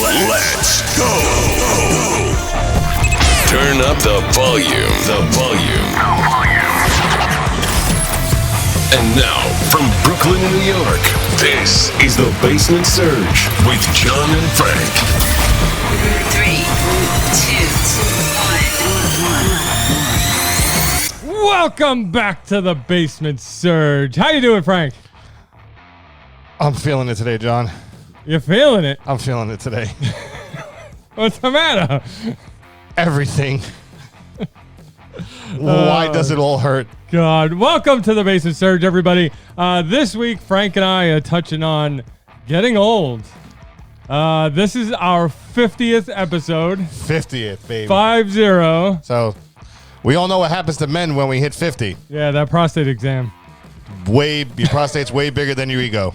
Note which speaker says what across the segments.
Speaker 1: Let's go. Turn up the volume. And now, from Brooklyn, New York, this is the Basement Surge with John and Frank.
Speaker 2: 3, 2, 1.
Speaker 3: Welcome back to the Basement Surge. How you doing, Frank?
Speaker 4: I'm feeling it today, John.
Speaker 3: You feeling it?
Speaker 4: I'm feeling it today.
Speaker 3: What's the matter?
Speaker 4: Everything. Why does it all hurt?
Speaker 3: God, welcome to the Basement Surge, everybody. This week, Frank and I are touching on getting old. This is our 50th episode.
Speaker 4: 50th, baby.
Speaker 3: 50.
Speaker 4: So, we all know what happens to men when we hit 50.
Speaker 3: Yeah, that prostate exam.
Speaker 4: Your prostate's way bigger than your ego.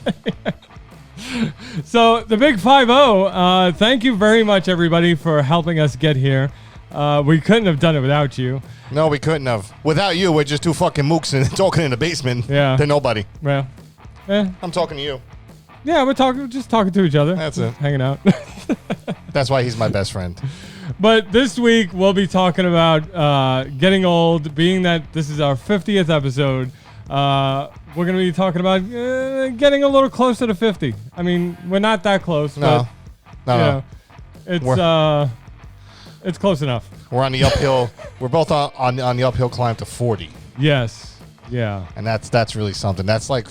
Speaker 3: So, the big 50, thank you very much, everybody, for helping us get here. We couldn't have done it without you.
Speaker 4: No, we couldn't have. Without you, we're just two fucking mooks and talking in the basement to nobody.
Speaker 3: Well,
Speaker 4: I'm talking to you.
Speaker 3: yeah, we're just talking to each other.
Speaker 4: That's it.
Speaker 3: Hanging out.
Speaker 4: That's why he's my best friend.
Speaker 3: But this week, we'll be talking about getting old, being that this is our 50th episode. We're going to be talking about getting a little closer to 50. I mean, we're not that close,
Speaker 4: No.
Speaker 3: but it's close enough.
Speaker 4: We're on the uphill. We're both on the uphill climb to 40.
Speaker 3: Yes. Yeah.
Speaker 4: And that's really something. That's like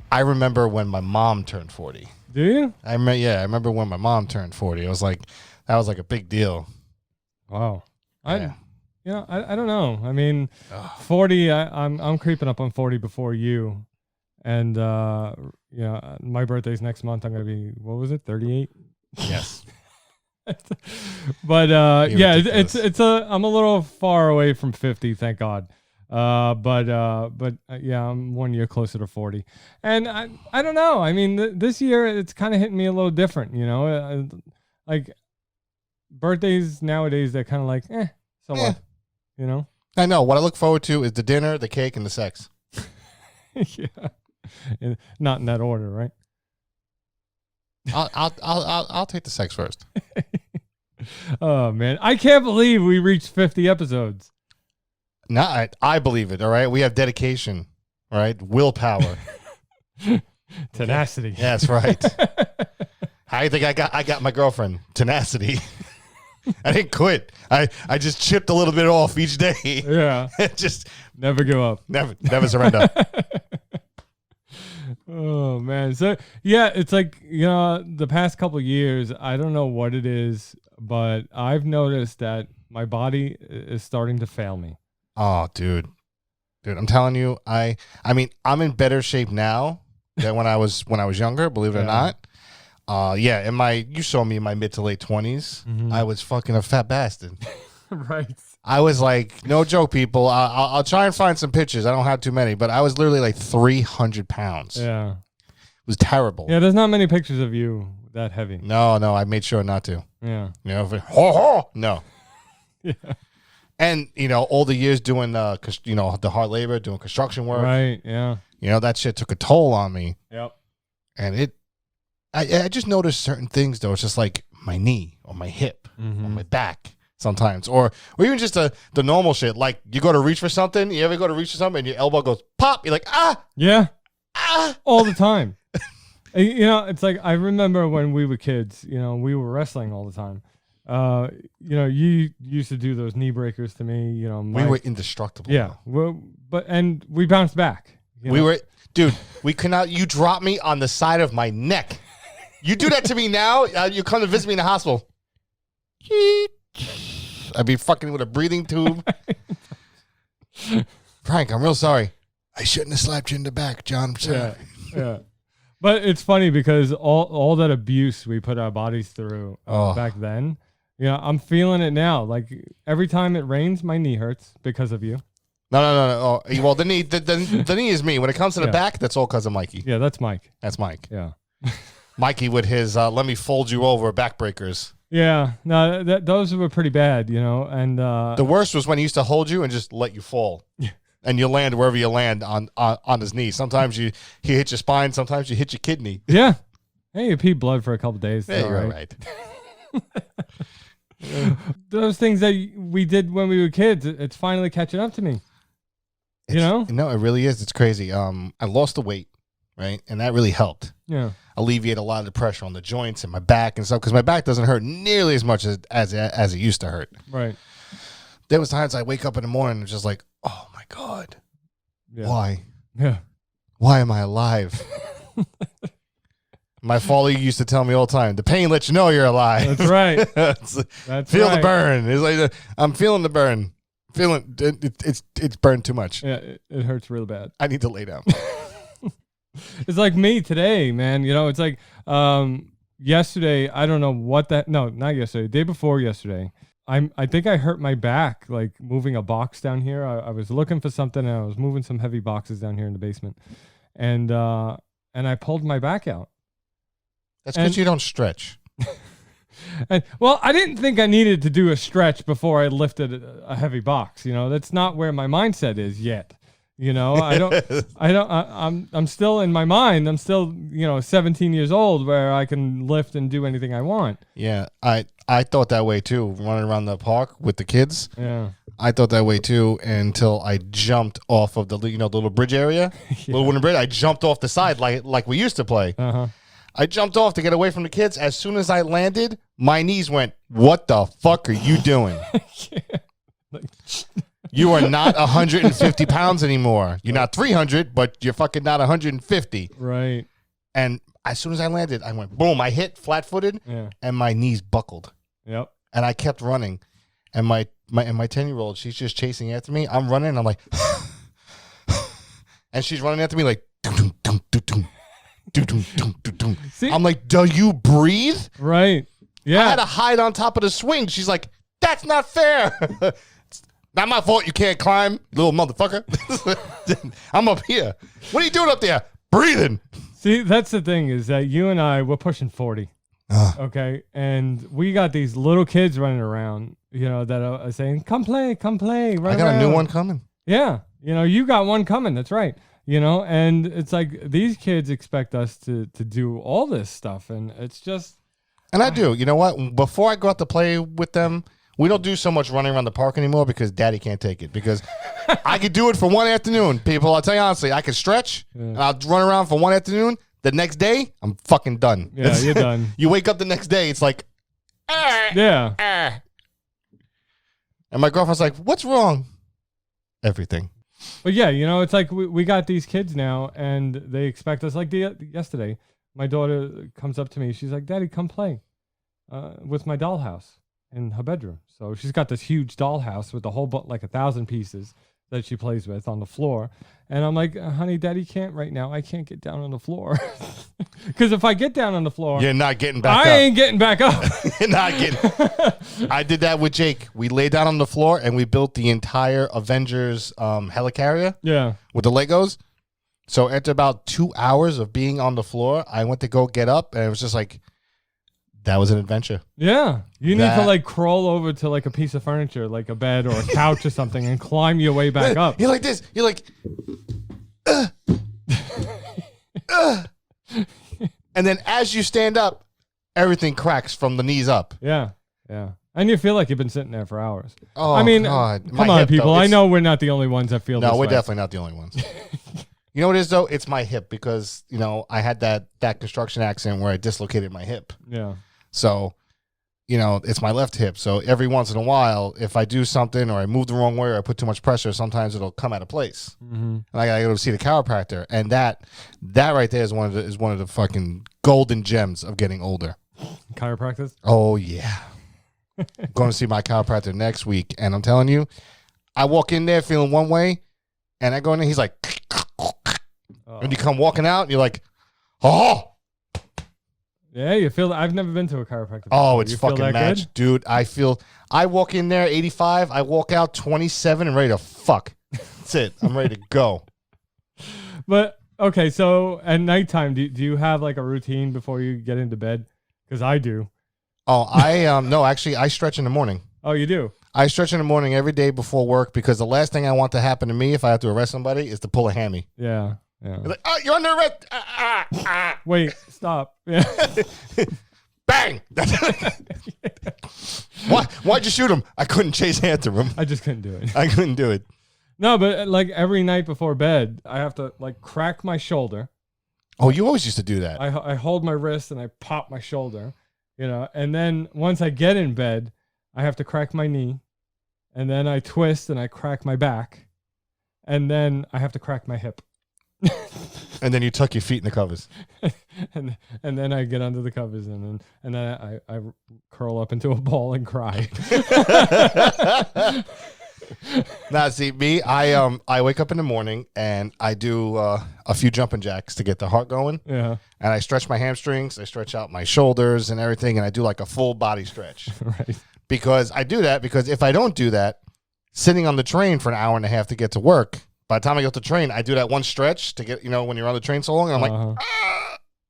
Speaker 4: I remember when my mom turned 40.
Speaker 3: Do you?
Speaker 4: I remember when my mom turned 40. It was like that was like a big deal.
Speaker 3: Wow.
Speaker 4: Yeah.
Speaker 3: I don't know. I mean, 40. I'm creeping up on 40 before you, and my birthday's next month. I'm gonna be 38.
Speaker 4: Yes.
Speaker 3: But yeah,
Speaker 4: ridiculous.
Speaker 3: I'm a little far away from 50, thank God. But yeah, I'm 1 year closer to 40, and I don't know. I mean, this year it's kind of hitting me a little different, like birthdays nowadays they're kind of like, so what,
Speaker 4: I know. What I look forward to is the dinner, the cake, and the sex.
Speaker 3: Yeah, and not in that order, right?
Speaker 4: I'll take the sex first.
Speaker 3: Oh man, I can't believe we reached 50 episodes.
Speaker 4: No, I believe it. All right, we have dedication. All right, willpower,
Speaker 3: Tenacity.
Speaker 4: Yeah, that's right. How do you think I got my girlfriend? Tenacity. I didn't quit. I just chipped a little bit off each day.
Speaker 3: Yeah.
Speaker 4: Just
Speaker 3: Never give up.
Speaker 4: never surrender.
Speaker 3: Oh man. So yeah, it's like, the past couple of years, I don't know what it is, but I've noticed that my body is starting to fail me.
Speaker 4: Oh, dude, I'm telling you, I mean, I'm in better shape now than when I was younger. Believe it or not. You saw me in my mid to late 20s.
Speaker 3: Mm-hmm.
Speaker 4: I was fucking a fat bastard.
Speaker 3: Right.
Speaker 4: I was like, no joke, people. I'll try and find some pictures. I don't have too many, but I was literally like 300 pounds.
Speaker 3: Yeah.
Speaker 4: It was terrible.
Speaker 3: Yeah. There's not many pictures of you that heavy.
Speaker 4: No, I made sure not to.
Speaker 3: Yeah.
Speaker 4: No.
Speaker 3: Yeah.
Speaker 4: And, all the years doing, the hard labor, doing construction work.
Speaker 3: Right. Yeah.
Speaker 4: That shit took a toll on me.
Speaker 3: Yep.
Speaker 4: And I just noticed certain things, though. It's just like my knee or my hip or my back sometimes. Or even just the normal shit. Like you go to reach for something. You ever go to reach for something and your elbow goes pop? You're like, ah.
Speaker 3: Yeah.
Speaker 4: Ah.
Speaker 3: All the time. It's like I remember when we were kids, we were wrestling all the time. You used to do those knee breakers to me,
Speaker 4: We were indestructible.
Speaker 3: Yeah. And we bounced back.
Speaker 4: Dude, we could not. You dropped me on the side of my neck. You do that to me now, you come to visit me in the hospital. I'd be fucking with a breathing tube. Frank, I'm real sorry. I shouldn't have slapped you in the back, John. I'm sorry.
Speaker 3: Yeah. But it's funny because all that abuse we put our bodies through back then, I'm feeling it now. Like every time it rains, my knee hurts because of you.
Speaker 4: No. Oh, well, the knee is me. When it comes to the back, that's all because of Mikey.
Speaker 3: Yeah, that's Mike.
Speaker 4: That's Mike.
Speaker 3: Yeah.
Speaker 4: Mikey with his let me fold you over backbreakers.
Speaker 3: Yeah. No, those were pretty bad, and
Speaker 4: the worst was when he used to hold you and just let you fall. And you land wherever you land on his knee. Sometimes he hits your spine. Sometimes you hit your kidney.
Speaker 3: Yeah. Hey, you pee blood for a couple days.
Speaker 4: Yeah, you're right.
Speaker 3: Those things that we did when we were kids, it's finally catching up to me.
Speaker 4: No, it really is. It's crazy. I lost the weight, right? And that really helped.
Speaker 3: Yeah.
Speaker 4: Alleviate a lot of the pressure on the joints and my back and stuff, because my back doesn't hurt nearly as much as it used to hurt.
Speaker 3: Right.
Speaker 4: There was times I wake up in the morning and just like, oh my God.
Speaker 3: Yeah.
Speaker 4: Why?
Speaker 3: Yeah.
Speaker 4: Why am I alive? My father used to tell me all the time, the pain lets you know you're alive.
Speaker 3: That's right.
Speaker 4: Feel the burn. It's like, I'm feeling the burn. Feeling it's burned too much.
Speaker 3: Yeah, it hurts real bad.
Speaker 4: I need to lay down.
Speaker 3: It's like me today, man. You know, it's like yesterday, I don't know what that, no, not yesterday, day before yesterday. I think I hurt my back, like moving a box down here. I was looking for something and I was moving some heavy boxes down here in the basement. And I pulled my back out.
Speaker 4: That's because you don't stretch.
Speaker 3: And well, I didn't think I needed to do a stretch before I lifted a heavy box. You know, that's not where my mindset is yet. You know, I'm still in my mind. I'm still, 17 years old where I can lift and do anything I want.
Speaker 4: Yeah. I thought that way too, running around the park with the kids.
Speaker 3: Yeah.
Speaker 4: I thought that way too until I jumped off of the little bridge area, little wooden bridge. I jumped off the side like we used to play.
Speaker 3: Uh-huh.
Speaker 4: I jumped off to get away from the kids. As soon as I landed, my knees went, what the fuck are you doing? You are not 150 pounds anymore. You're not 300, but you're fucking not 150.
Speaker 3: Right.
Speaker 4: And as soon as I landed, I went, boom. I hit flat-footed, and my knees buckled.
Speaker 3: Yep.
Speaker 4: And I kept running. And my 10-year-old, she's just chasing after me. I'm running, and I'm like, and she's running after me like, dum, dum, dum, dum. See? I'm like, do you breathe?
Speaker 3: Right. Yeah.
Speaker 4: I had to hide on top of the swing. She's like, that's not fair. It's not my fault you can't climb, little motherfucker. I'm up here. What are you doing up there? Breathing.
Speaker 3: See, that's the thing is that you and I, we're pushing 40. Okay. And we got these little kids running around, that are saying, come play. I got
Speaker 4: a new one coming.
Speaker 3: Yeah. You got one coming. That's right. And it's like these kids expect us to do all this stuff, and it's just.
Speaker 4: And I do. You know what? Before I go out to play with them, we don't do so much running around the park anymore because Daddy can't take it. Because I could do it for one afternoon, people. I'll tell you honestly, I can stretch, and I'll run around for one afternoon. The next day, I'm fucking done.
Speaker 3: Yeah, you're done.
Speaker 4: You wake up the next day, it's like,
Speaker 3: yeah.
Speaker 4: And my girlfriend's like, what's wrong? Everything.
Speaker 3: But yeah, it's like we got these kids now, and they expect us. Like yesterday, my daughter comes up to me. She's like, "Daddy, come play with my dollhouse in her bedroom." So she's got this huge dollhouse with a whole 1,000 pieces that she plays with on the floor. And I'm like, "Honey, Daddy can't right now. I can't get down on the floor because if I get down on the floor,
Speaker 4: you're not getting back up.
Speaker 3: I ain't getting back up.
Speaker 4: You're not getting. I did that with Jake. We lay down on the floor and we built the entire Avengers helicarrier.
Speaker 3: Yeah, with
Speaker 4: the Legos. So after about 2 hours of being on the floor, I went to go get up, and it was just like, that was an adventure.
Speaker 3: Yeah. You need to crawl over to a piece of furniture, like a bed or a couch or something, and climb your way back up.
Speaker 4: You're like this. You're like, and then as you stand up, everything cracks from the knees up.
Speaker 3: Yeah. Yeah. And you feel like you've been sitting there for hours.
Speaker 4: Oh, I mean, God.
Speaker 3: Come on, people. I know we're not the only ones that feel this way.
Speaker 4: No, we're definitely not the only ones. You know what it is, though? It's my hip because, I had that construction accident where I dislocated my hip.
Speaker 3: Yeah. So,
Speaker 4: it's my left hip. So every once in a while, if I do something or I move the wrong way or I put too much pressure, sometimes it'll come out of place. Mm-hmm. And I gotta go see the chiropractor. And that right there is one of the fucking golden gems of getting older.
Speaker 3: Chiropractors?
Speaker 4: Oh yeah. I'm going to see my chiropractor next week, and I'm telling you, I walk in there feeling one way, and I go in there, he's like, and you come walking out, and you're like, oh.
Speaker 3: Yeah, you feel. I've never been to a chiropractor.
Speaker 4: Oh, it's fucking match, dude. I walk in there 85, I walk out 27 and ready to fuck. That's it. I'm ready to go.
Speaker 3: But okay, so at nighttime, do you have a routine before you get into bed? Because I do.
Speaker 4: Oh, no, actually, I stretch in the morning.
Speaker 3: Oh, you do?
Speaker 4: I stretch in the morning every day before work because the last thing I want to happen to me if I have to arrest somebody is to pull a hammy.
Speaker 3: Yeah. Yeah.
Speaker 4: It's like, oh, you're under arrest.
Speaker 3: Wait, stop. Yeah.
Speaker 4: Bang. Why'd you shoot him? I couldn't chase after him.
Speaker 3: I just couldn't do it.
Speaker 4: I couldn't do it.
Speaker 3: No, but like every night before bed, I have to like crack my shoulder.
Speaker 4: Oh, you always used to do that.
Speaker 3: I hold my wrist and I pop my shoulder, and then once I get in bed, I have to crack my knee, and then I twist and I crack my back, and then I have to crack my hip.
Speaker 4: And then you tuck your feet in the covers.
Speaker 3: and then I get under the covers and then I curl up into a ball and cry.
Speaker 4: Now, see me, I wake up in the morning and I do a few jumping jacks to get the heart going.
Speaker 3: Yeah.
Speaker 4: And I stretch my hamstrings, I stretch out my shoulders and everything, and I do like a full body stretch.
Speaker 3: Right.
Speaker 4: Because I do that because if I don't do that, sitting on the train for an hour and a half to get to work, by the time I get to the train, I do that one stretch to get, when you're on the train so long, and I'm like,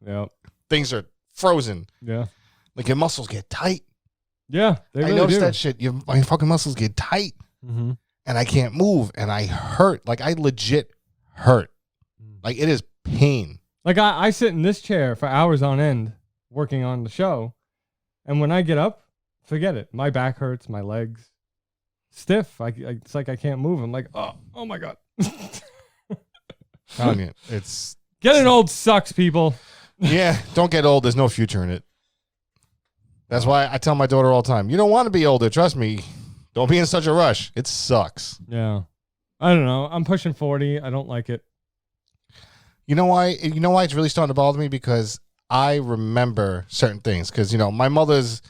Speaker 3: yeah,
Speaker 4: things are frozen.
Speaker 3: Yeah.
Speaker 4: Like your muscles get tight.
Speaker 3: Yeah. They really
Speaker 4: I noticed
Speaker 3: do.
Speaker 4: that shit. My fucking muscles get tight.
Speaker 3: Mm-hmm.
Speaker 4: And I can't move, and I hurt. Like, I legit hurt. Like, it is pain.
Speaker 3: Like, I sit in this chair for hours on end working on the show, and when I get up, forget it. My back hurts, my legs stiff. It's like I can't move. I'm like, oh my God.
Speaker 4: Telling you, it's...
Speaker 3: Getting old sucks, people.
Speaker 4: Yeah, don't get old. There's no future in it. That's why I tell my daughter all the time, you don't want to be older. Trust me. Don't be in such a rush. It sucks.
Speaker 3: Yeah. I don't know. I'm pushing 40. I don't like it.
Speaker 4: You know why? You know why it's really starting to bother me? Because I remember certain things. Because, my mother's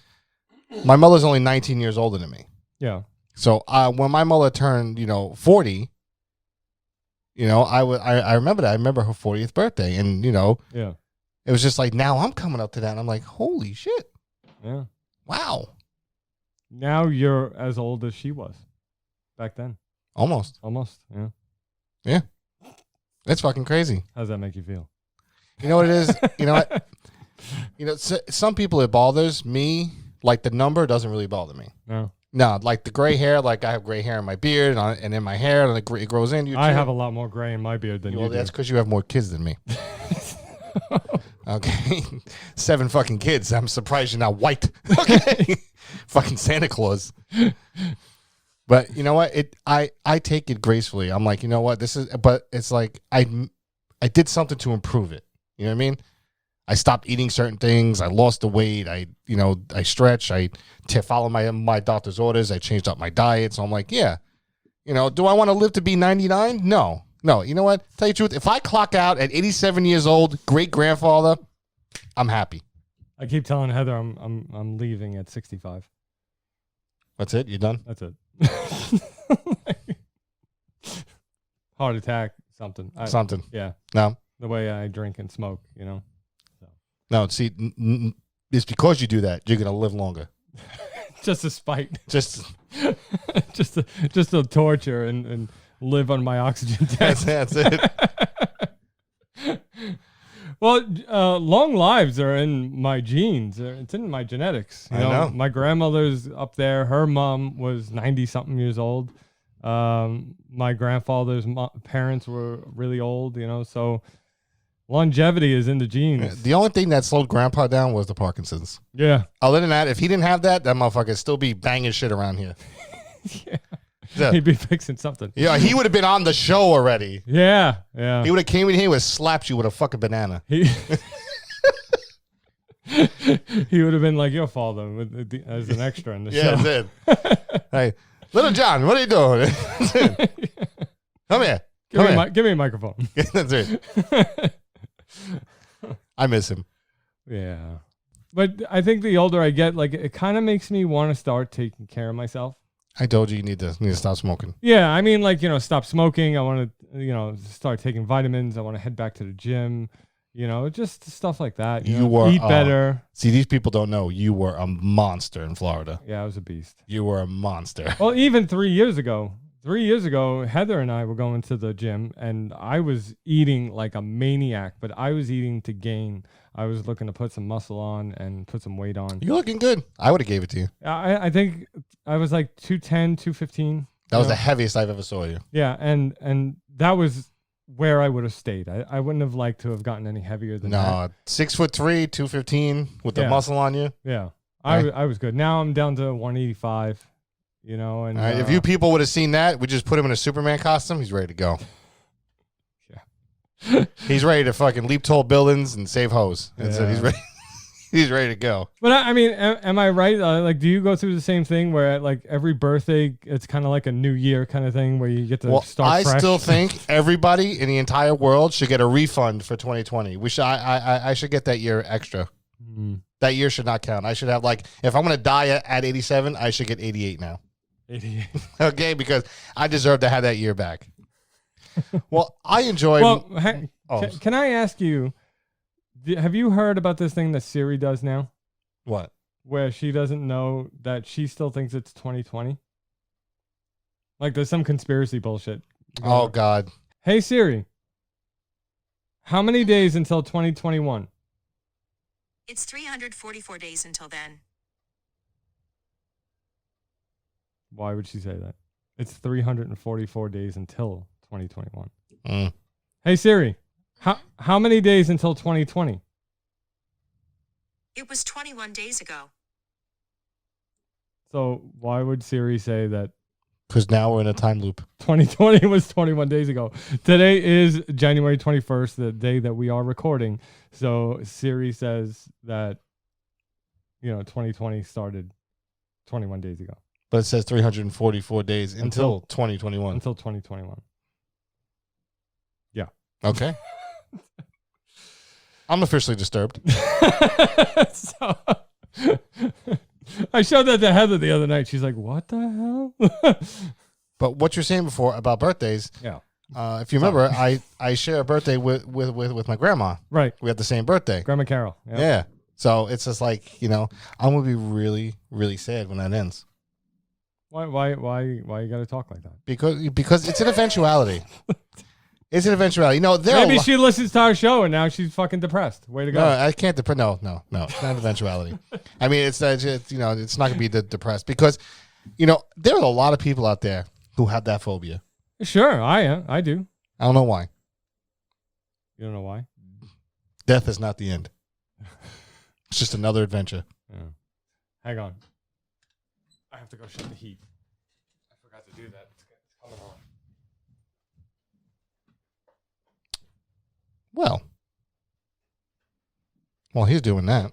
Speaker 4: only 19 years older than me.
Speaker 3: Yeah.
Speaker 4: So when my mother turned, 40, I remember that. I remember her 40th birthday. And,
Speaker 3: yeah,
Speaker 4: it was just like, now I'm coming up to that. And I'm like, holy shit.
Speaker 3: Yeah.
Speaker 4: Wow.
Speaker 3: Now you're as old as she was back then.
Speaker 4: Almost.
Speaker 3: Yeah.
Speaker 4: Yeah. It's fucking crazy.
Speaker 3: How does that make you feel?
Speaker 4: You know what it is? You know what? Some people it bothers me. Like the number doesn't really bother me. No, like the gray hair. Like I have gray hair in my beard and in my hair, and it grows in.
Speaker 3: I have a lot more gray in my beard than you do.
Speaker 4: That's because you have more kids than me. Okay, 7 fucking kids. I'm surprised you're not white. Okay, fucking Santa Claus. But you know what? I take it gracefully. I'm like, you know what? But it's like I did something to improve it. You know what I mean? I stopped eating certain things. I lost the weight. I stretch. I follow my doctor's orders. I changed up my diet. So I'm like, yeah. Do I want to live to be 99? No. You know what? Tell you the truth. If I clock out at 87 years old, great grandfather, I'm happy.
Speaker 3: I keep telling Heather I'm leaving at 65.
Speaker 4: That's it? You done?
Speaker 3: That's it. Heart attack, something.
Speaker 4: Something.
Speaker 3: Yeah.
Speaker 4: No.
Speaker 3: The way I drink and smoke, So.
Speaker 4: No, see, it's because you do that, you're going to live longer.
Speaker 3: Just a spite.
Speaker 4: Just
Speaker 3: a torture and live on my oxygen tank.
Speaker 4: That's it.
Speaker 3: Well, long lives are in my genes. It's in my genetics.
Speaker 4: I know.
Speaker 3: My grandmother's up there. Her mom was 90-something years old. My grandfather's parents were really old, so longevity is in the genes.
Speaker 4: The only thing that slowed Grandpa down was the Parkinson's.
Speaker 3: Yeah.
Speaker 4: Other than that, if he didn't have that motherfucker would still be banging shit around here.
Speaker 3: Yeah. He'd be fixing something.
Speaker 4: Yeah, he would have been on the show already.
Speaker 3: Yeah.
Speaker 4: He would have came in here and slapped you with a fucking banana.
Speaker 3: He would have been like your father as an extra in the show.
Speaker 4: Yeah, that's it. Hey, Little John, what are you doing? Come here.
Speaker 3: Give me a microphone.
Speaker 4: That's it. I miss him.
Speaker 3: Yeah. But I think the older I get, like it kind of makes me want to start taking care of myself.
Speaker 4: I told you need to stop smoking.
Speaker 3: Yeah, I mean, like, stop smoking. I want to, start taking vitamins. I want to head back to the gym. Just stuff like that. Eat better.
Speaker 4: See, these people don't know you were a monster in Florida.
Speaker 3: Yeah, I was a beast.
Speaker 4: You were a monster.
Speaker 3: Well, even 3 years ago, Heather and I were going to the gym, and I was eating like a maniac, but I was eating to gain. I was looking to put some muscle on and put some weight on.
Speaker 4: You're looking good. I would have gave it to you.
Speaker 3: I think I was like 210, 215.
Speaker 4: That was the heaviest I've ever saw you.
Speaker 3: Yeah, and that was where I would have stayed. I wouldn't have liked to have gotten any heavier than that.
Speaker 4: No, 6'3", 215 with the
Speaker 3: Yeah.
Speaker 4: muscle on you.
Speaker 3: Yeah.
Speaker 4: Right.
Speaker 3: I was good. Now I'm down to 185, you know, and
Speaker 4: All right, if you people would have seen that, we just put him in a Superman costume. He's ready to go.
Speaker 3: Yeah.
Speaker 4: He's ready to fucking leap tall buildings and save hoes. And so
Speaker 3: Yeah.
Speaker 4: he's ready. He's ready to go.
Speaker 3: But I mean, am I right? Like, do you go through the same thing where, like, every birthday, it's kind of like a new year kind of thing where you get to
Speaker 4: Well,
Speaker 3: start
Speaker 4: I
Speaker 3: fresh?
Speaker 4: still think everybody in the entire world should get a refund for 2020. We should. I should get that year extra.
Speaker 3: Mm.
Speaker 4: That year should not count. I should have, like, if I'm going to die at 87, I should get 88 now.
Speaker 3: 88.
Speaker 4: Okay, because I deserve to have that year back. Well, I enjoy.
Speaker 3: Well,
Speaker 4: Oh.
Speaker 3: can I ask you, have you heard about this thing that Siri does now?
Speaker 4: What?
Speaker 3: Where she doesn't know that she still thinks it's 2020? Like, there's some conspiracy bullshit.
Speaker 4: Oh, God.
Speaker 3: Hey, Siri, how many days until 2021?
Speaker 2: It's 344 days until then.
Speaker 3: Why would she say that? It's 344 days until 2021.
Speaker 4: Mm.
Speaker 3: Hey, Siri, how many days until 2020?
Speaker 2: It was 21 days ago.
Speaker 3: So why would Siri say that
Speaker 4: Because now we're in a time loop.
Speaker 3: 2020 was 21 days ago? Today is January 21st, the day that we are recording. So Siri says that, 2020 started 21 days ago.
Speaker 4: But it says 344 days until 2021.
Speaker 3: Until 2021.
Speaker 4: Okay. I'm officially disturbed.
Speaker 3: So, I showed that to Heather the other night. She's like, what the hell?
Speaker 4: But what you're saying before about birthdays,
Speaker 3: Yeah.
Speaker 4: if you remember, I share a birthday with my grandma.
Speaker 3: Right.
Speaker 4: We had the same birthday.
Speaker 3: Grandma Carol. Yep.
Speaker 4: Yeah. So it's just like, I'm going to be really, really sad when that ends.
Speaker 3: Why you got to talk like that?
Speaker 4: Because it's an eventuality. It's an eventuality.
Speaker 3: Maybe she listens to our show and now she's fucking depressed. Way to go.
Speaker 4: No, I can't. No. It's not an eventuality. I mean, it's not going to be depressed because, there are a lot of people out there who have that phobia.
Speaker 3: Sure, I do.
Speaker 4: I don't know why.
Speaker 3: You don't know why?
Speaker 4: Death is not the end. It's just another adventure.
Speaker 3: Yeah. Hang on. I have to go shut the heat. I forgot to do that. It's coming on.
Speaker 4: Well, he's doing that.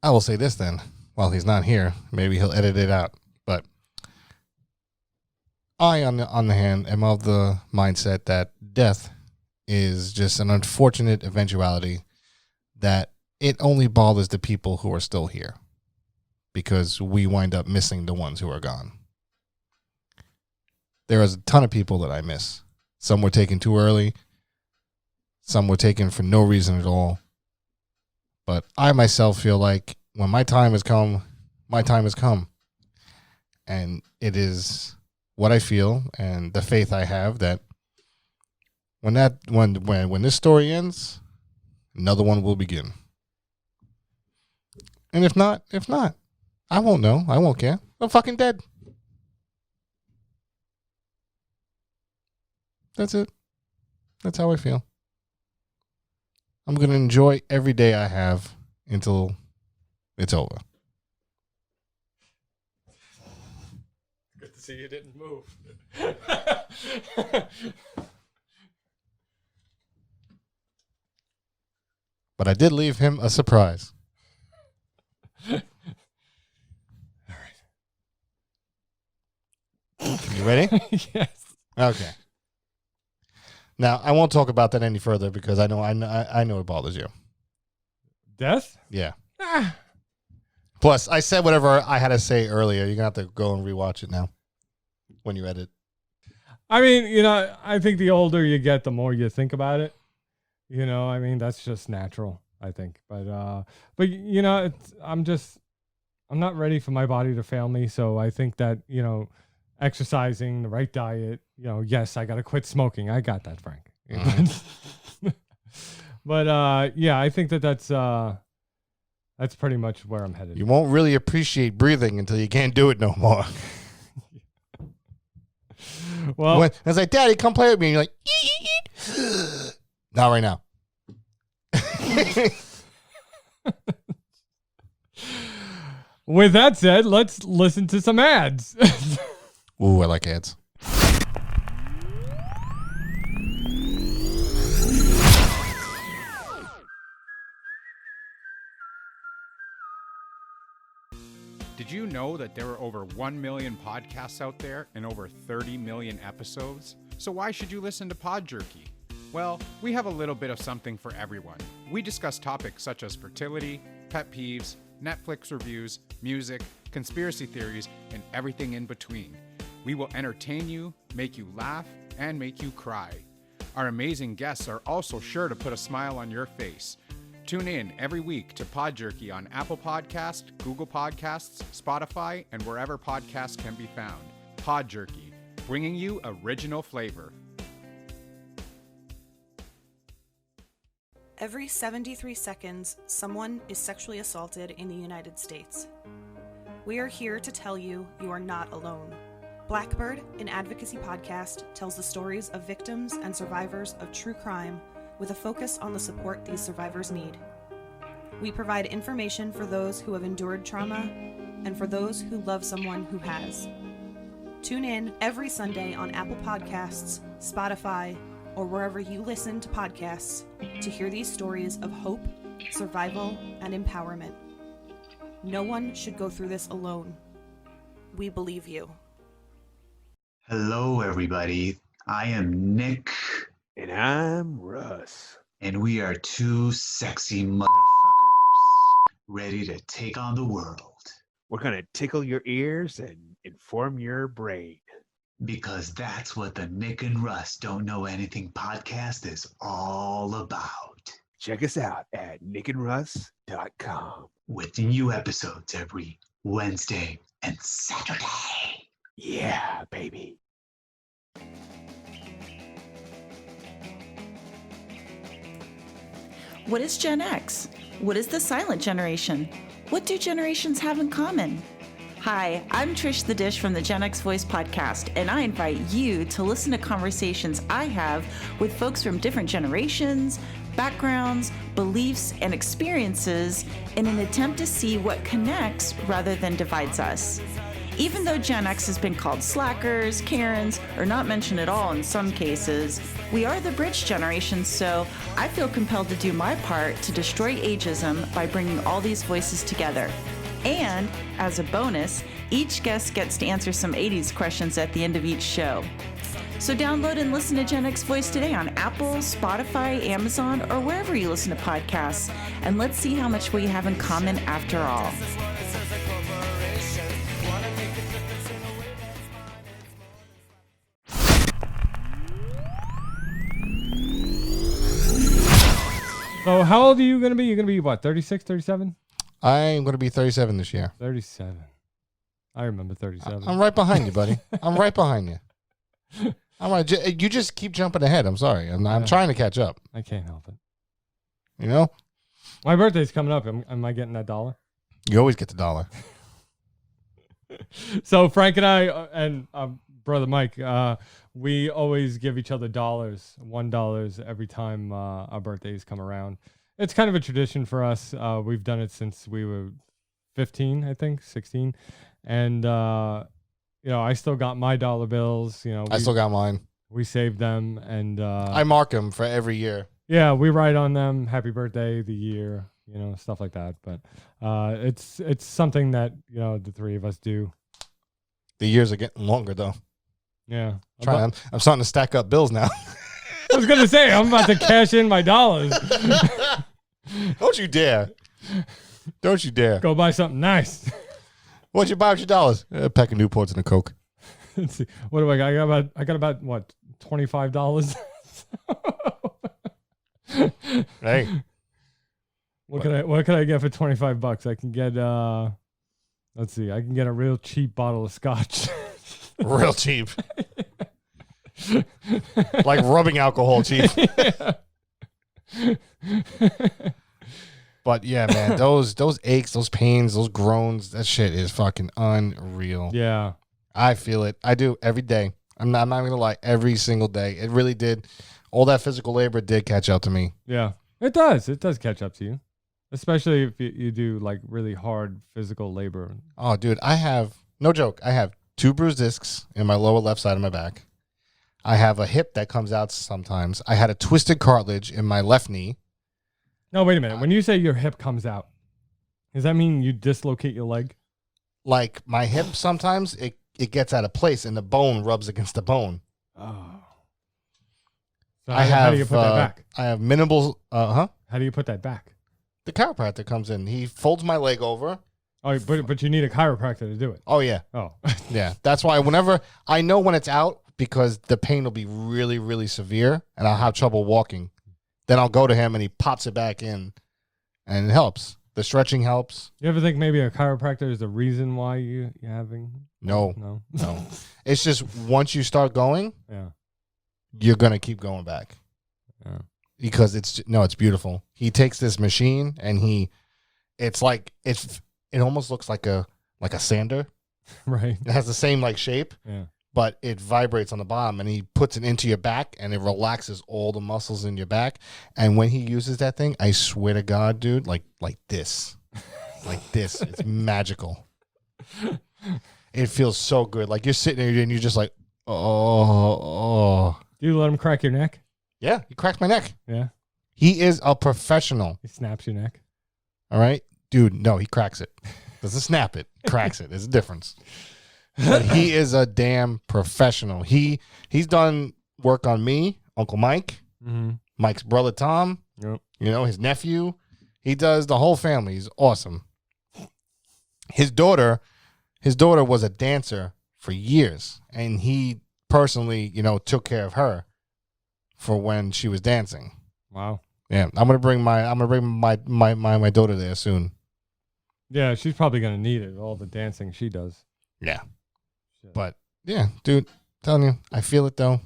Speaker 4: I will say this then. While he's not here, maybe he'll edit it out. But I, on the hand, am of the mindset that death is just an unfortunate eventuality that it only bothers the people who are still here because we wind up missing the ones who are gone. There is a ton of people that I miss. Some were taken too early. Some were taken for no reason at all. But I myself feel like when my time has come, my time has come. And it is what I feel and the faith I have that when this story ends, another one will begin. And if not, I won't know. I won't care. I'm fucking dead. That's it. That's how I feel. I'm going to enjoy every day I have until it's over.
Speaker 3: Good to see you didn't move.
Speaker 4: But I did leave him a surprise.
Speaker 3: All
Speaker 4: right. You ready?
Speaker 3: Yes.
Speaker 4: Okay. Now, I won't talk about that any further because I know it bothers you.
Speaker 3: Death?
Speaker 4: Yeah.
Speaker 3: Ah.
Speaker 4: Plus, I said whatever I had to say earlier. You're going to have to go and rewatch it now when you edit.
Speaker 3: I mean, I think the older you get, the more you think about it. I mean, that's just natural, I think. But I'm not ready for my body to fail me. So I think that, exercising, the right diet, yes, I got to quit smoking. I got that, Frank.
Speaker 4: Mm-hmm.
Speaker 3: But yeah, I think that's pretty much where I'm headed.
Speaker 4: You won't really appreciate breathing until you can't do it no more.
Speaker 3: Well,
Speaker 4: When I was like, Daddy, come play with me. And you're like, eat. Not right now.
Speaker 3: with that said, let's listen to some ads.
Speaker 4: Ooh, I like ads.
Speaker 5: Did you know that there are over 1 million podcasts out there and over 30 million episodes? So why should you listen to Pod Jerky? Well, we have a little bit of something for everyone. We discuss topics such as fertility, pet peeves, Netflix reviews, music, conspiracy theories, and everything in between. We will entertain you, make you laugh, and make you cry. Our amazing guests are also sure to put a smile on your face. Tune in every week to Pod Jerky on Apple Podcasts, Google Podcasts, Spotify, and wherever podcasts can be found. Pod Jerky, bringing you original flavor.
Speaker 6: Every 73 seconds, someone is sexually assaulted in the United States. We are here to tell you you are not alone. Blackbird, an advocacy podcast, tells the stories of victims and survivors of true crime with a focus on the support these survivors need. We provide information for those who have endured trauma and for those who love someone who has. Tune in every Sunday on Apple Podcasts, Spotify, or wherever you listen to podcasts to hear these stories of hope, survival, and empowerment. No one should go through this alone. We believe you.
Speaker 7: Hello, everybody. I am Nick.
Speaker 8: And I'm Russ.
Speaker 7: And we are two sexy motherfuckers ready to take on the world.
Speaker 8: We're going to tickle your ears and inform your brain.
Speaker 7: Because that's what the Nick and Russ Don't Know Anything podcast is all about.
Speaker 8: Check us out at nickandruss.com.
Speaker 7: With new episodes every Wednesday and Saturday.
Speaker 8: Yeah, baby.
Speaker 9: What is Gen X? What is the silent generation? What do generations have in common? Hi, I'm Trish the Dish from the Gen X Voice podcast, and I invite you to listen to conversations I have with folks from different generations, backgrounds, beliefs, and experiences in an attempt to see what connects rather than divides us. Even though Gen X has been called slackers, Karens, or not mentioned at all in some cases, we are the bridge generation, so I feel compelled to do my part to destroy ageism by bringing all these voices together. And, as a bonus, each guest gets to answer some 80s questions at the end of each show. So download and listen to Gen X Voice today on Apple, Spotify, Amazon, or wherever you listen to podcasts, and let's see how much we have in common after all.
Speaker 3: So how old are you going to be? You're going to be what, 36, 37?
Speaker 4: I'm going to be 37 this year.
Speaker 3: 37. I remember 37.
Speaker 4: I'm right behind you, buddy. I'm right behind you. I'm right. You just keep jumping ahead. I'm sorry. I'm trying to catch up.
Speaker 3: I can't help it.
Speaker 4: You know?
Speaker 3: My birthday's coming up. Am I getting that $1?
Speaker 4: You always get the $1.
Speaker 3: So Frank and I and brother Mike, we always give each other $1 every time our birthdays come around. It's kind of a tradition for us. We've done it since we were 15, I think, 16. And, I still got my dollar bills.
Speaker 4: I still got mine.
Speaker 3: We saved them. And
Speaker 4: I mark them for every year.
Speaker 3: Yeah, we write on them, happy birthday, the year, stuff like that. But it's something that, the three of us do.
Speaker 4: The years are getting longer, though.
Speaker 3: Yeah.
Speaker 4: I'm starting to stack up bills now.
Speaker 3: I was going to say, I'm about to cash in my dollars.
Speaker 4: Don't you dare. Don't you dare.
Speaker 3: Go buy something nice.
Speaker 4: What'd you buy with your dollars? A pack of Newports and a Coke.
Speaker 3: Let's see. What do I got? I got about what, $25?
Speaker 4: Hey.
Speaker 3: What can I get for $25? I can get let's see. I can get a real cheap bottle of scotch.
Speaker 4: Real cheap. Like rubbing alcohol cheap. But yeah, man, those aches, those pains, those groans, that shit is fucking unreal.
Speaker 3: Yeah.
Speaker 4: I feel it. I do every day. I'm not gonna lie. Every single day, it really did. All that physical labor did catch up to me.
Speaker 3: Yeah, it does. It does catch up to you, especially if you do like really hard physical labor.
Speaker 4: Oh, dude, I have no joke. I have 2 bruised discs in my lower left side of my back. I have a hip that comes out sometimes. I had a twisted cartilage in my left knee.
Speaker 3: No, wait a minute. When you say your hip comes out, does that mean you dislocate your leg?
Speaker 4: Like my hip, sometimes it gets out of place and the bone rubs against the bone.
Speaker 3: Oh. So
Speaker 4: How
Speaker 3: do you put that back?
Speaker 4: I have minimal.
Speaker 3: How do you put that back?
Speaker 4: The chiropractor comes in. He folds my leg over.
Speaker 3: Oh, but you need a chiropractor to do it.
Speaker 4: Oh yeah.
Speaker 3: Oh.
Speaker 4: Yeah. That's why whenever I know when it's out, because the pain will be really, really severe and I'll have trouble walking. Then I'll go to him and he pops it back in and it helps. The stretching helps.
Speaker 3: You ever think maybe a chiropractor is the reason why you're having?
Speaker 4: No.
Speaker 3: No.
Speaker 4: It's just once you start going,
Speaker 3: Yeah.
Speaker 4: you're going to keep going back.
Speaker 3: Yeah.
Speaker 4: Because it's beautiful. He takes this machine and it almost looks like a sander.
Speaker 3: Right.
Speaker 4: It has the same like shape.
Speaker 3: Yeah.
Speaker 4: But it vibrates on the bottom and he puts it into your back and it relaxes all the muscles in your back. And when he uses that thing, I swear to God, dude, like this. Like this. It's magical. It feels so good. Like you're sitting there and you're just like, oh.
Speaker 3: Do you let him crack your neck?
Speaker 4: Yeah, he cracked my neck.
Speaker 3: Yeah.
Speaker 4: He is a professional.
Speaker 3: He snaps your neck.
Speaker 4: All right? Dude, no, he cracks it. Doesn't snap it. Cracks it. There's a difference. But he is a damn professional. He's done work on me, Uncle Mike, Mike's brother Tom, his nephew. He does the whole family. He's awesome. His daughter was a dancer for years, and he personally, took care of her for when she was dancing.
Speaker 3: Wow.
Speaker 4: Yeah, I'm gonna bring my daughter there soon.
Speaker 3: Yeah, she's probably gonna need it. All the dancing she does.
Speaker 4: Yeah. But yeah, dude, telling you, I feel it though.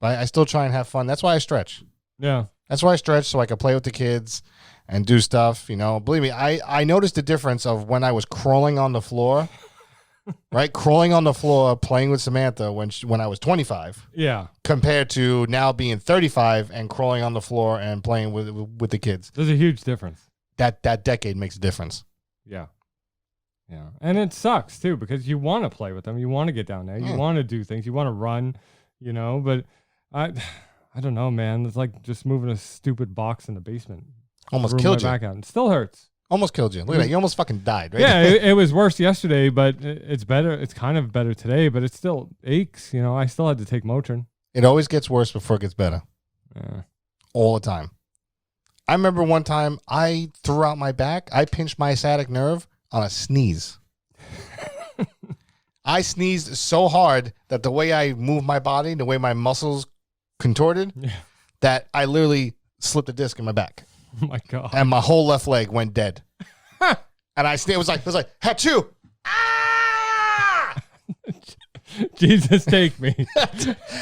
Speaker 4: I still try and have fun. That's why I stretch.
Speaker 3: Yeah.
Speaker 4: That's why I stretch so I can play with the kids and do stuff. Believe me, I noticed the difference of when I was crawling on the floor, right? Crawling on the floor, playing with Samantha when I was 25.
Speaker 3: Yeah.
Speaker 4: Compared to now being 35 and crawling on the floor and playing with the kids.
Speaker 3: There's a huge difference.
Speaker 4: That decade makes a difference.
Speaker 3: Yeah. Yeah. And it sucks too because you want to play with them. You want to get down there. You want to do things. You want to run, but I don't know, man. It's like just moving a stupid box in the basement.
Speaker 4: Almost killed you.
Speaker 3: Back out. It still hurts.
Speaker 4: Almost killed you. Look at that. You almost fucking died, right?
Speaker 3: Yeah, it was worse yesterday, but it's better. It's kind of better today, but it still aches. I still had to take Motrin.
Speaker 4: It always gets worse before it gets better.
Speaker 3: Yeah.
Speaker 4: All the time. I remember one time I threw out my back. I pinched my sciatic nerve on a sneeze. I sneezed so hard that the way I moved my body, the way my muscles contorted, that I literally slipped a disc in my back.
Speaker 3: Oh my God.
Speaker 4: And my whole left leg went dead. And I sneezed. It was like, Hatchoo! Ah!
Speaker 3: Jesus, take me.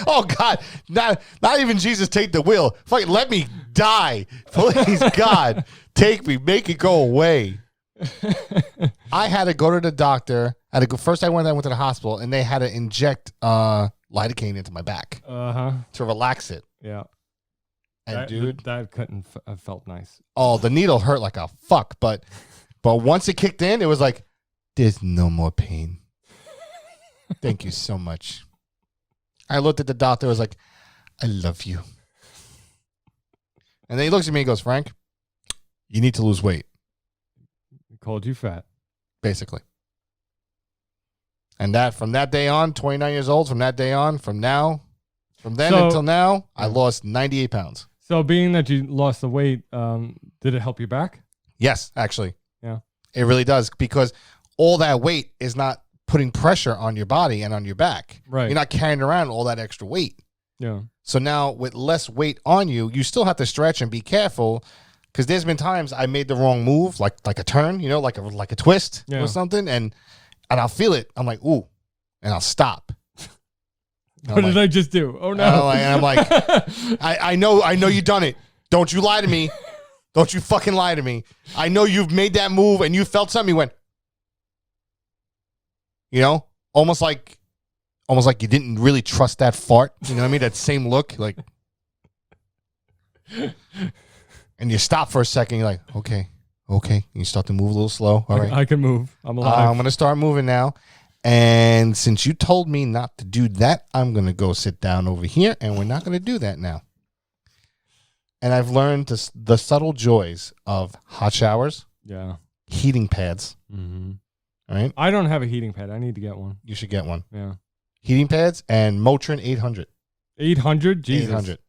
Speaker 4: Oh God. Not even Jesus take the wheel. Fucking let me die. Please, God. Take me. Make it go away. I had to go to the doctor. First I went to the hospital and they had to inject lidocaine into my back to relax it.
Speaker 3: Yeah.
Speaker 4: And dude,
Speaker 3: that couldn't have felt nice.
Speaker 4: Oh, the needle hurt like a fuck, but once it kicked in, it was like, there's no more pain. Thank you so much. I looked at the doctor. I was like, I love you. And then he looks at me and goes, Frank, you need to lose weight.
Speaker 3: He called you fat.
Speaker 4: Basically. And from that day on, 29 years old, from that day on, from then until now, I lost 98 pounds.
Speaker 3: So being that you lost the weight, did it help your back?
Speaker 4: Yes, actually.
Speaker 3: Yeah.
Speaker 4: It really does because all that weight is not putting pressure on your body and on your back.
Speaker 3: Right.
Speaker 4: You're not carrying around all that extra weight.
Speaker 3: Yeah.
Speaker 4: So now with less weight on you, you still have to stretch and be careful because there's been times I made the wrong move, like a turn, like a twist or something, and I'll feel it. I'm like, ooh, and I'll stop.
Speaker 3: What did I just do? Oh no!
Speaker 4: And I'm like, I know you done it. Don't you lie to me. Don't you fucking lie to me. I know you've made that move and you felt something. You went, almost like almost like you didn't really trust that fart. You know what I mean? That same look, like, and you stop for a second. You're like, okay. And you start to move a little slow. All right.
Speaker 3: I can move. I'm alive.
Speaker 4: I'm going to start moving now. And since you told me not to do that, I'm going to go sit down over here, and we're not going to do that now. And I've learned the subtle joys of hot showers, heating pads.
Speaker 3: Mm-hmm.
Speaker 4: All right.
Speaker 3: I don't have a heating pad. I need to get one.
Speaker 4: You should get one.
Speaker 3: Yeah.
Speaker 4: Heating pads and Motrin 800.
Speaker 3: 800? Jesus.
Speaker 4: 800.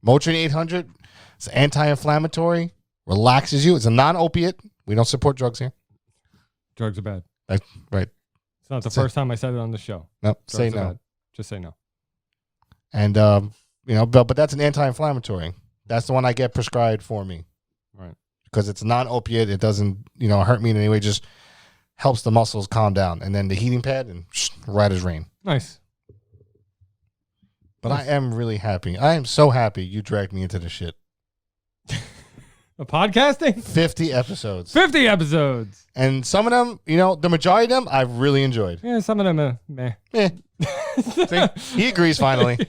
Speaker 4: Motrin 800. It's anti-inflammatory. Relaxes you. It's a non-opiate. We don't support drugs here.
Speaker 3: Drugs are bad.
Speaker 4: Right.
Speaker 3: It's not the first time I said it on the show.
Speaker 4: Nope.
Speaker 3: Drugs
Speaker 4: Say
Speaker 3: are
Speaker 4: no.
Speaker 3: bad. Just say no.
Speaker 4: And but that's an anti-inflammatory. That's the one I get prescribed for me.
Speaker 3: Right.
Speaker 4: Because it's non-opiate. It doesn't hurt me in any way. Just helps the muscles calm down. And then the heating pad and right as rain.
Speaker 3: Nice.
Speaker 4: But I am really happy. I am so happy you dragged me into this shit.
Speaker 3: Podcasting?
Speaker 4: 50 episodes.
Speaker 3: 50 episodes.
Speaker 4: And some of them, the majority of them, I've really enjoyed.
Speaker 3: Yeah, some of them are meh.
Speaker 4: See, he agrees finally.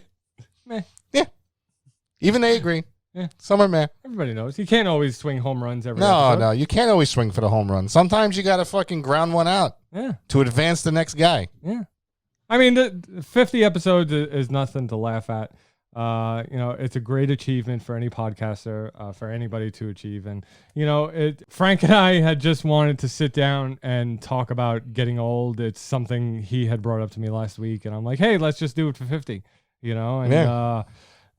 Speaker 3: Meh.
Speaker 4: Yeah. Even they agree.
Speaker 3: Yeah.
Speaker 4: Some are meh.
Speaker 3: Everybody knows. You can't always swing home runs every episode.
Speaker 4: No. You can't always swing for the home run. Sometimes you got to fucking ground one out to advance the next guy.
Speaker 3: Yeah. I mean, the 50 episodes is nothing to laugh at. It's a great achievement for any podcaster, for anybody to achieve. And, Frank and I had just wanted to sit down and talk about getting old. It's something he had brought up to me last week. And I'm like, hey, let's just do it for 50,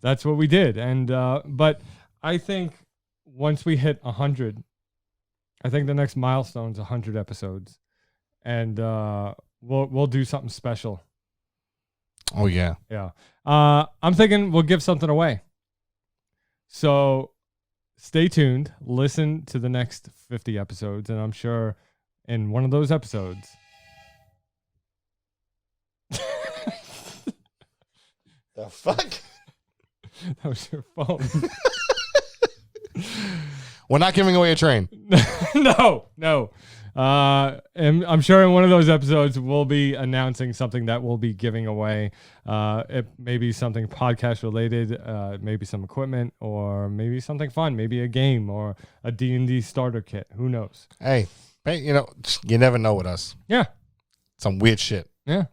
Speaker 3: that's what we did. And, but I think once we hit 100, I think the next milestone's 100 episodes. And, we'll do something special.
Speaker 4: Oh, yeah.
Speaker 3: Yeah. I'm thinking we'll give something away. So stay tuned. Listen to the next 50 episodes. And I'm sure in one of those episodes.
Speaker 4: The fuck?
Speaker 3: That was your phone.
Speaker 4: We're not giving away a train.
Speaker 3: No. And I'm sure in one of those episodes we'll be announcing something that we'll be giving away. It may be something podcast related, maybe some equipment, or maybe something fun, maybe a game or a D&D starter kit. Who knows?
Speaker 4: Hey, you never know with us.
Speaker 3: Yeah.
Speaker 4: Some weird shit.
Speaker 3: Yeah.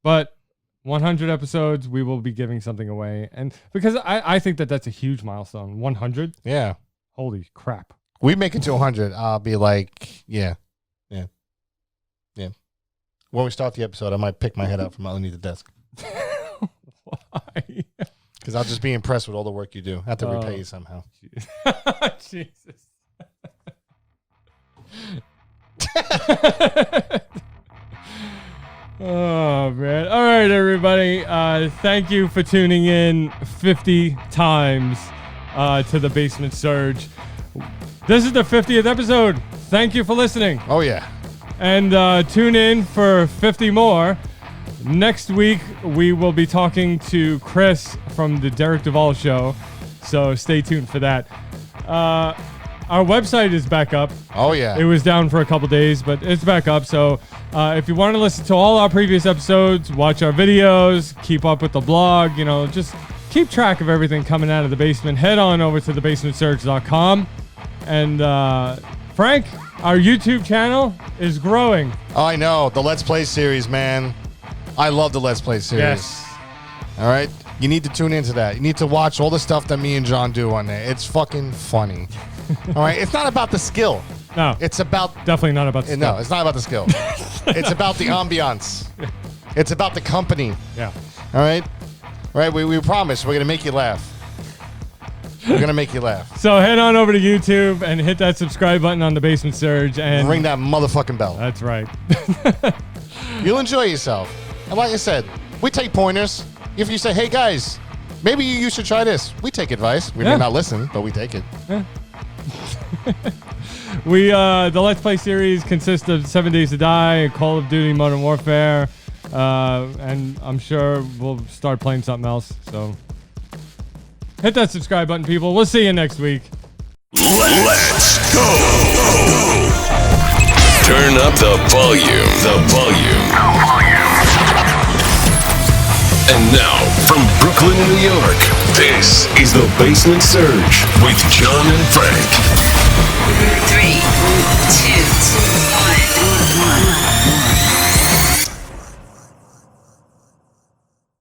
Speaker 3: But 100 episodes, we will be giving something away. And because I think that's a huge milestone. 100?
Speaker 4: Yeah.
Speaker 3: Holy crap.
Speaker 4: We make it to 100. I'll be like, yeah. When we start the episode, I might pick my head up from underneath the desk.
Speaker 3: Why?
Speaker 4: Because I'll just be impressed with all the work you do. I have to repay you somehow.
Speaker 3: Jesus. Oh, man. All right, everybody. Thank you for tuning in 50 times to the Basement Surge. This is the 50th episode. Thank you for listening.
Speaker 4: Oh, yeah.
Speaker 3: And tune in for 50 more. Next week, we will be talking to Chris from the Derek Duvall Show. So stay tuned for that. Our website is back up.
Speaker 4: Oh, yeah.
Speaker 3: It was down for a couple days, but it's back up. So if you want to listen to all our previous episodes, watch our videos, keep up with the blog, just keep track of everything coming out of the basement, head on over to thebasementsurge.com. And Frank, our YouTube channel is growing.
Speaker 4: Oh, I know. The Let's Play series, man. I love the Let's Play series.
Speaker 3: Yes.
Speaker 4: All right? You need to tune into that. You need to watch all the stuff that me and John do on there. It's fucking funny. All right? It's not about the skill.
Speaker 3: No.
Speaker 4: It's about...
Speaker 3: Definitely not about the skill.
Speaker 4: No, it's not about the skill. It's about the ambiance. It's about the company.
Speaker 3: Yeah.
Speaker 4: All right? All right? We promise we're going to make you laugh. We're going to make you laugh.
Speaker 3: So head on over to YouTube and hit that subscribe button on the Basement Surge. And
Speaker 4: ring that motherfucking bell.
Speaker 3: That's right.
Speaker 4: You'll enjoy yourself. And like I said, we take pointers. If you say, hey, guys, maybe you should try this. We take advice. We may not listen, but we take it.
Speaker 3: Yeah. The Let's Play series consists of 7 Days to Die, Call of Duty Modern Warfare, and I'm sure we'll start playing something else. So hit that subscribe button, people. We'll see you next week.
Speaker 1: Let's go. Turn up the volume. And now, from Brooklyn, New York, this is the Basement Surge with John and Frank.
Speaker 2: 3, 2,